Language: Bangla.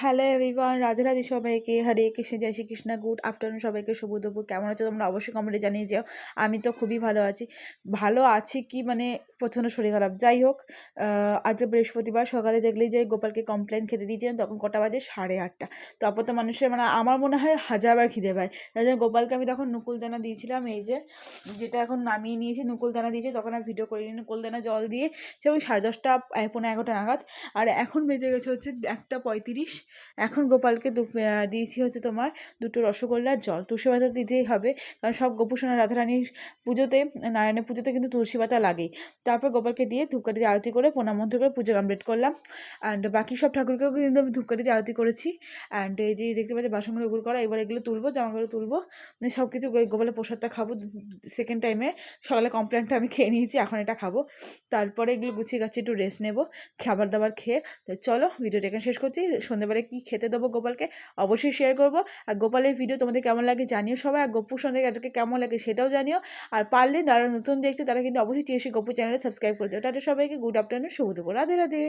হ্যালো এভরিওয়ান, রাধে রাধে সবাইকে। হরে কৃষ্ণ, জয় শ্রীকৃষ্ণ। গুড আফটারনুন সবাইকে, শুভ দুপুর। কেমন আছো তোমরা অবশ্যই কমেন্টে জানিয়ে যাও। আমি তো খুবই ভালো আছি। ভালো আছি কি মানে প্রচণ্ড শরীর খারাপ। যাই হোক, আজকে বৃহস্পতিবার সকালে দেখলেই যে গোপালকে কমপ্লেন খেতে দিয়েছিলাম, তখন কটা বাজে 8:30। তারপর তো মানুষের মানে আমার মনে হয় হাজারবার খিদে পায়। তাই জন্য গোপালকে আমি তখন নুকুলদানা দিয়েছিলাম, এই যে যেটা এখন নামিয়ে নিয়েছি নুকুলদানা দিয়েছি। তখন আর ভিডিও করিনি। নুকুলদানা জল দিয়ে সে ওই 10:30 পৌনে 11টা নাগাদ। আর এখন বেজে গেছে হচ্ছে 1:35। এখন গোপালকে দিয়েছি হচ্ছে তোমার 2টো রসগোল্লার জল। তুলসী পাতা দিতেই হবে, কারণ সব গোপুসোনা রাধারানীর পুজোতে, নারায়ণের পুজোতে কিন্তু তুলসী পাতা লাগেই। তারপর গোপালকে দিয়ে ধূপকাঠি দিয়ে আরতি করে প্রণাম মন্ত্র করে পুজো কমপ্লিট করলাম। অ্যান্ড বাকি সব ঠাকুরকেও কিন্তু আমি ধূপকাঠি দিয়ে আরতি করেছি। অ্যান্ড এই যে দেখতে পাচ্ছি বাসনগুলো উগুর করা, এবার এগুলো তুলবো, জামাগুলো তুলবো, সব কিছু গোপালের প্রসাদটা খাবো। সেকেন্ড টাইমে সকালে কমপ্লেনটা আমি খেয়ে নিয়েছি, এখন এটা খাবো। তারপরে এগুলো গুছিয়ে গাছিয়ে একটু রেস্ট নেবো খাবার দাবার খেয়ে। তো চলো ভিডিওটা এখানে শেষ করছি। সন্ধ্যেবেলায় কী খেতে দেবো গোপালকে অবশ্যই শেয়ার করবো। আর গোপালের ভিডিও তোমাদের কেমন লাগে জানিও সবাই। আর গপ্পুর সন্ধ্যে আজকে কেমন লাগে সেটাও জানিও। আর পারলে যারা নতুন দেখছে তারা কিন্তু অবশ্যই টিএসসি গপ্পু চ্যানেলে সাবস্ক্রাইব করে দেবে। টাটা সবাইকে, গুড আফটারনুন, শুভ দুপুর, রাধে রাধে।